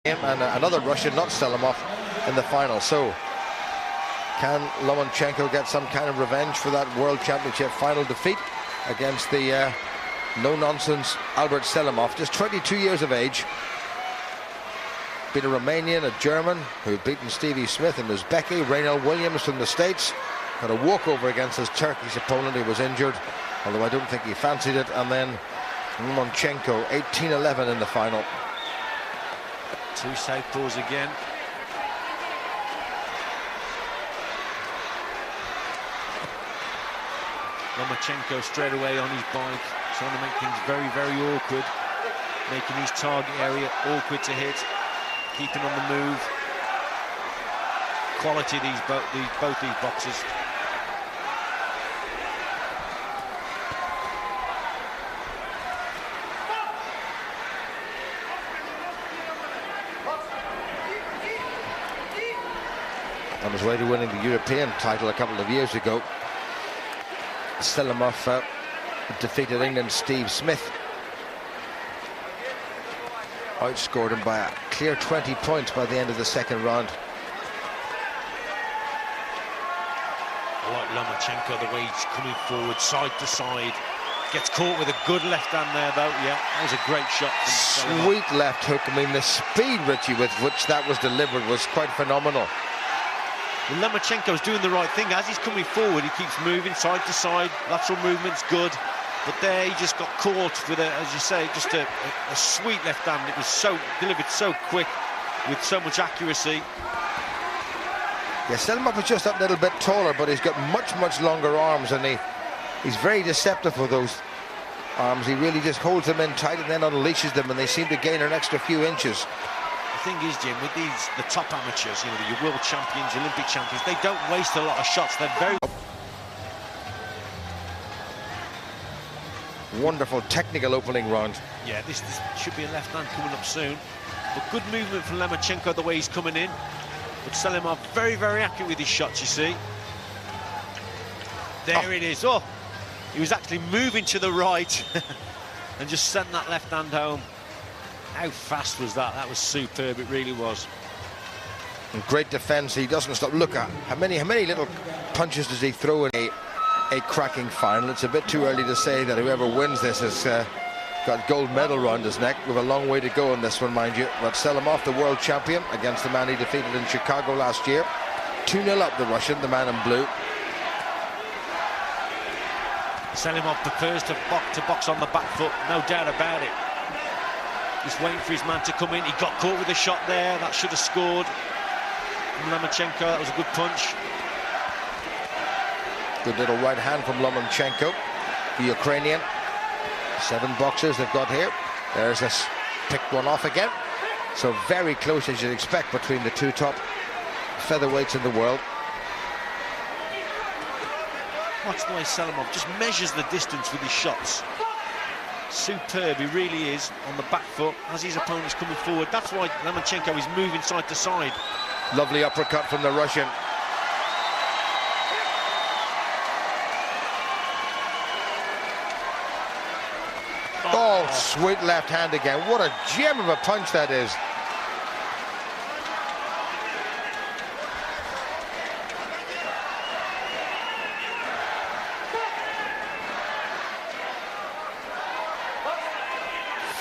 And another Russian, not Selimov, in the final. So can Lomachenko get some kind of revenge for that World Championship final defeat against the no-nonsense Albert Selimov, just 22 years of age? Been a Romanian, a German, who'd beaten Stevie Smith and Uzbeki. Raynel Williams from the States had a walkover against his Turkish opponent. He was injured, although I don't think he fancied it. And then Lomachenko, 18-11 in the final. Two southpaws again. Lomachenko straight away on his bike, trying to make things very, very awkward, making his target area awkward to hit, keeping on the move. Quality both these boxers. On his way to winning the European title a couple of years ago, Selimov defeated England's Steve Smith. Outscored him by a clear 20 points by the end of the second round. I like Lomachenko, the way he's coming forward, side to side. Gets caught with a good left hand there, though. Yeah, that was a great shot from Selimov. Sweet left hook. I mean, the speed, Richie, with which that was delivered was quite phenomenal. And Lomachenko's doing the right thing. As he's coming forward, he keeps moving side to side. Lateral movement's good. But there he just got caught with, as you say, just a sweet left hand. It was so delivered so quick, with so much accuracy. Yeah, Selimov is just that little bit taller, but he's got much longer arms, and he's very deceptive with those arms. He really just holds them in tight and then unleashes them, and they seem to gain an extra few inches. The thing is, Jim, with the top amateurs, you know, your world champions, Olympic champions, they don't waste a lot of shots. They're very wonderful technical opening round. Yeah, this should be a left hand coming up soon. But good movement from Lomachenko the way he's coming in. But Selimov very, very accurate with his shots, you see. There it is. Oh, he was actually moving to the right and just sent that left hand home. How fast was that? That was superb, it really was. And great defense. He doesn't stop. Look at how many little punches does he throw in a cracking final. It's a bit too early to say that whoever wins this has got gold medal round his neck. We've a long way to go in this one, mind you. But Selimov, the world champion, against the man he defeated in Chicago last year. 2-0 up, the Russian, the man in blue. Selimov prefers to box on the back foot, no doubt about it. Just waiting for his man to come in. He got caught with a shot there. That should have scored. From Lomachenko, that was a good punch. Good little right hand from Lomachenko, the Ukrainian. 7 boxers they've got here. There's this, picked one off again. So very close, as you'd expect, between the two top featherweights in the world. Watch the way Selimov just measures the distance with his shots. Superb, he really is, on the back foot as his opponent's coming forward. That's why Lomachenko is moving side to side. Lovely uppercut from the Russian. Oh, sweet left hand again. What a gem of a punch that is.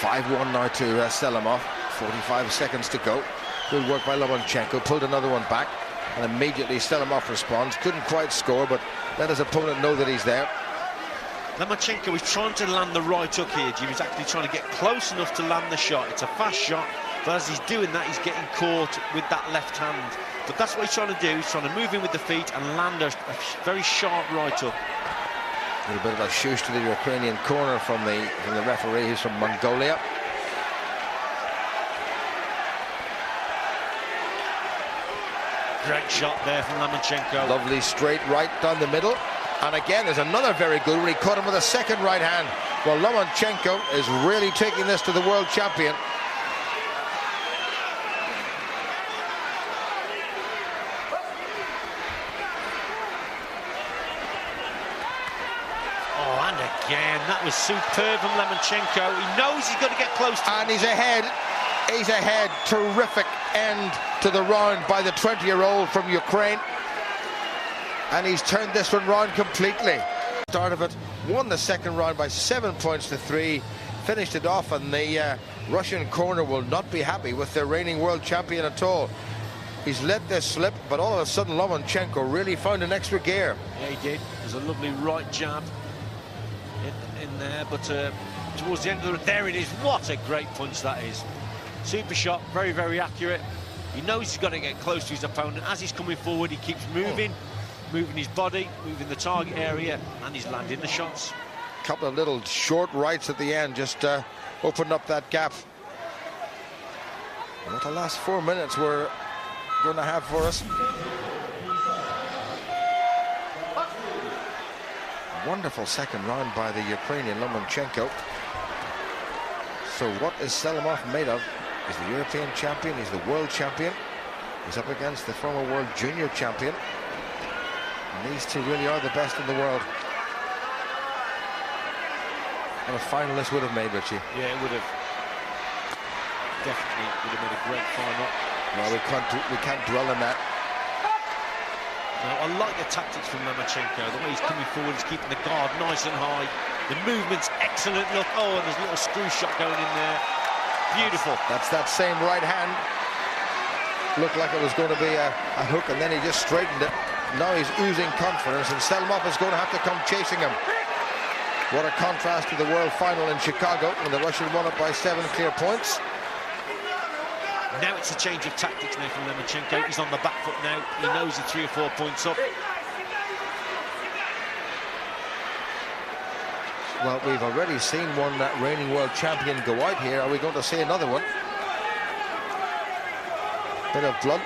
(5-1) now to Selimov. 45 seconds to go. Good work by Lomachenko. Pulled another one back, and immediately Selimov responds. Couldn't quite score, but let his opponent know that he's there. Lomachenko is trying to land the right hook here, Jim. He's actually trying to get close enough to land the shot. It's a fast shot, but as he's doing that, he's getting caught with that left hand. But that's what he's trying to do. He's trying to move in with the feet and land a very sharp right hook. A little bit of a shoosh to the Ukrainian corner from the referee, who's from Mongolia. Great shot there from Lomachenko. Lovely straight right down the middle. And again, there's another very good one. He caught him with a second right hand. Well, Lomachenko is really taking this to the world champion. Oh, and again, that was superb from Lomachenko. He knows he's got to get close to and he's ahead. He's ahead. Terrific end to the round by the 20-year-old from Ukraine. And he's turned this one round completely. Start of it, won the second round by 7 points to 3. Finished it off, and the Russian corner will not be happy with their reigning world champion at all. He's let this slip, but all of a sudden Lomachenko really found an extra gear. Yeah, he did. There's a lovely right jab in there, but towards the end of the... There it is. What a great punch that is. Super shot, very, very accurate. He knows he's got to get close to his opponent. As he's coming forward, he keeps moving, moving his body, moving the target area, and he's landing the shots. Couple of little short rights at the end just opened up that gap. And what the last 4 minutes were going to have for us. Wonderful second round by the Ukrainian Lomachenko. So what is Selimov made of? He's the European champion, he's the world champion. He's up against the former world junior champion. And these two really are the best in the world. And a finalist would have made, Richie. Yeah, it would have. Definitely would have made a great final. No, we can't dwell on that. No, I like the tactics from Lomachenko. The way he's coming forward, he's keeping the guard nice and high. The movement's excellent. Look, oh, and there's a little screw shot going in there. Beautiful. That's that same right hand. Looked like it was going to be a hook, and then he just straightened it. Now he's oozing confidence, and Selimov is going to have to come chasing him. What a contrast to the world final in Chicago when the Russian won it by 7 clear points. Now it's a change of tactics now from Lomachenko. He's on the back foot now. He knows he's 3 or 4 points up. Well, we've already seen one reigning world champion go out here. Are we going to see another one? Bit of blood.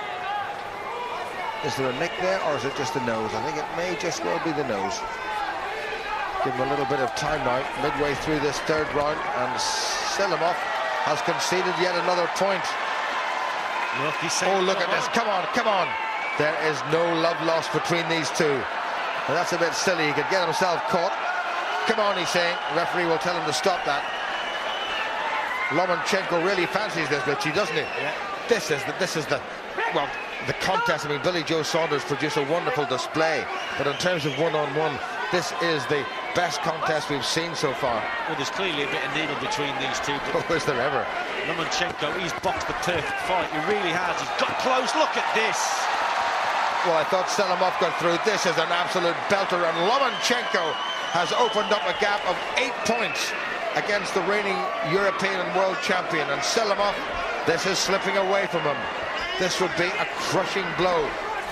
Is there a nick there, or is it just the nose? I think it may just well be the nose. Give him a little bit of time now, midway through this third round, and Selimov has conceded yet another point. Look, oh, look at this. Come on, come on. There is no love lost between these two. Well, that's a bit silly. He could get himself caught. Come on, he's saying. The referee will tell him to stop that. Lomachenko really fancies this, Richie, doesn't he? Yeah. This is the contest. I mean, Billy Joe Saunders produced a wonderful display, but in terms of one-on-one, this is the best contest we've seen so far. Well, there's clearly a bit of needle between these two. Oh, is there ever? Lomachenko, he's boxed the perfect fight. He really has. He's got close. Look at this. Well, I thought Selimov got through. This is an absolute belter, and Lomachenko has opened up a gap of 8 points against the reigning European and world champion. And Selimov, this is slipping away from him. This would be a crushing blow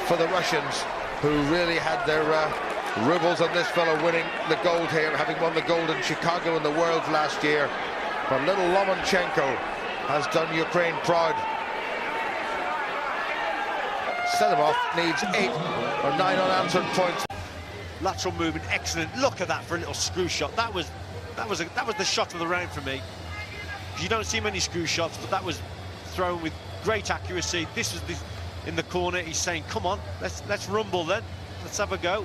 for the Russians, who really had their rubles on this fellow winning the gold here, having won the gold in Chicago in the Worlds last year. But little Lomachenko has done Ukraine proud. Selimov needs 8 or 9 unanswered points. Lateral movement, excellent. Look at that for a little screw shot. That was the shot of the round for me. You don't see many screw shots, but that was thrown with great accuracy. This was in the corner. He's saying, "Come on, let's rumble then. Let's have a go."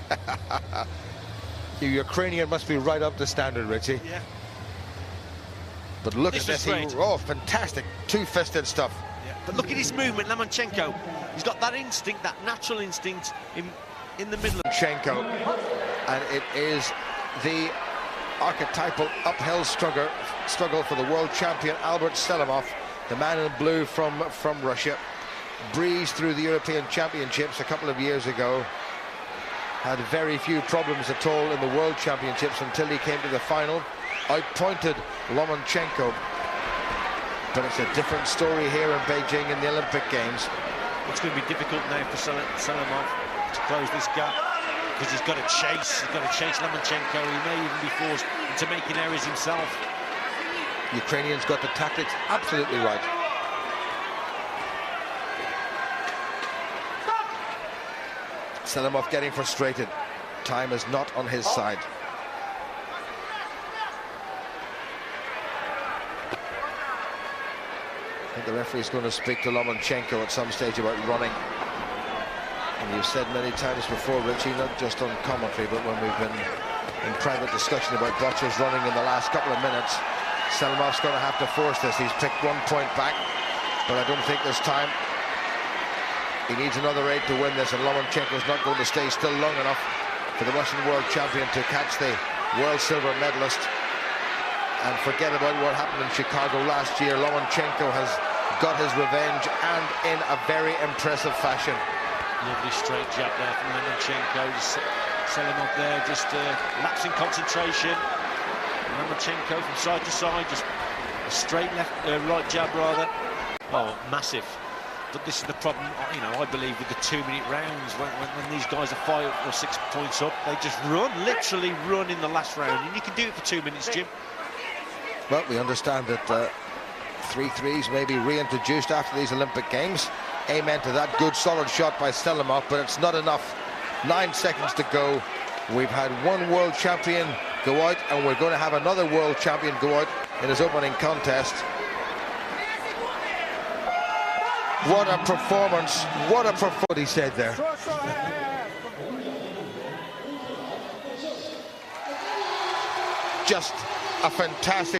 The Ukrainian must be right up to standard, Richie. Yeah. But look at this. Oh, fantastic two-fisted stuff. Yeah. But look at his movement, Lomachenko. He's got that instinct, that natural instinct in the middle. Lomachenko, and it is the archetypal uphill struggle for the world champion Albert Selimov, the man in blue from Russia. Breezed through the European Championships a couple of years ago. Had very few problems at all in the World Championships until he came to the final. Outpointed Lomachenko. But it's a different story here in Beijing in the Olympic Games. It's going to be difficult now for Selimov to close this gap, because he's got to chase. He's got to chase Lomachenko. He may even be forced into making errors himself. Ukrainians got the tactics absolutely right. Selimov getting frustrated. Time is not on his side. I think the referee is going to speak to Lomachenko at some stage about running. And you've said many times before, Richie, not just on commentary, but when we've been in private discussion about botchers running in the last couple of minutes, Selimov's going to have to force this. He's picked 1 point back. but I don't think there's time. He needs another 8 to win this, and Lomachenko's not going to stay still long enough for the Russian world champion to catch the world silver medalist. And forget about what happened in Chicago last year. Lomachenko has got his revenge, and in a very impressive fashion. Lovely straight jab there from Lomachenko. Selimov there, just lapsing concentration. Lomachenko from side to side, just a straight right jab rather. Oh, massive. But this is the problem, you know, I believe with the 2-minute rounds, when these guys are 5 or 6 points up, they just run, literally run in the last round, and you can do it for 2 minutes, Jim. Well, we understand that 3 threes may be reintroduced after these Olympic Games. Amen to that. Good solid shot by Selimov, but it's not enough. 9 seconds to go. We've had one world champion go out, and we're going to have another world champion go out in his opening contest. What a performance, what a performance, he said there. Just a fantastic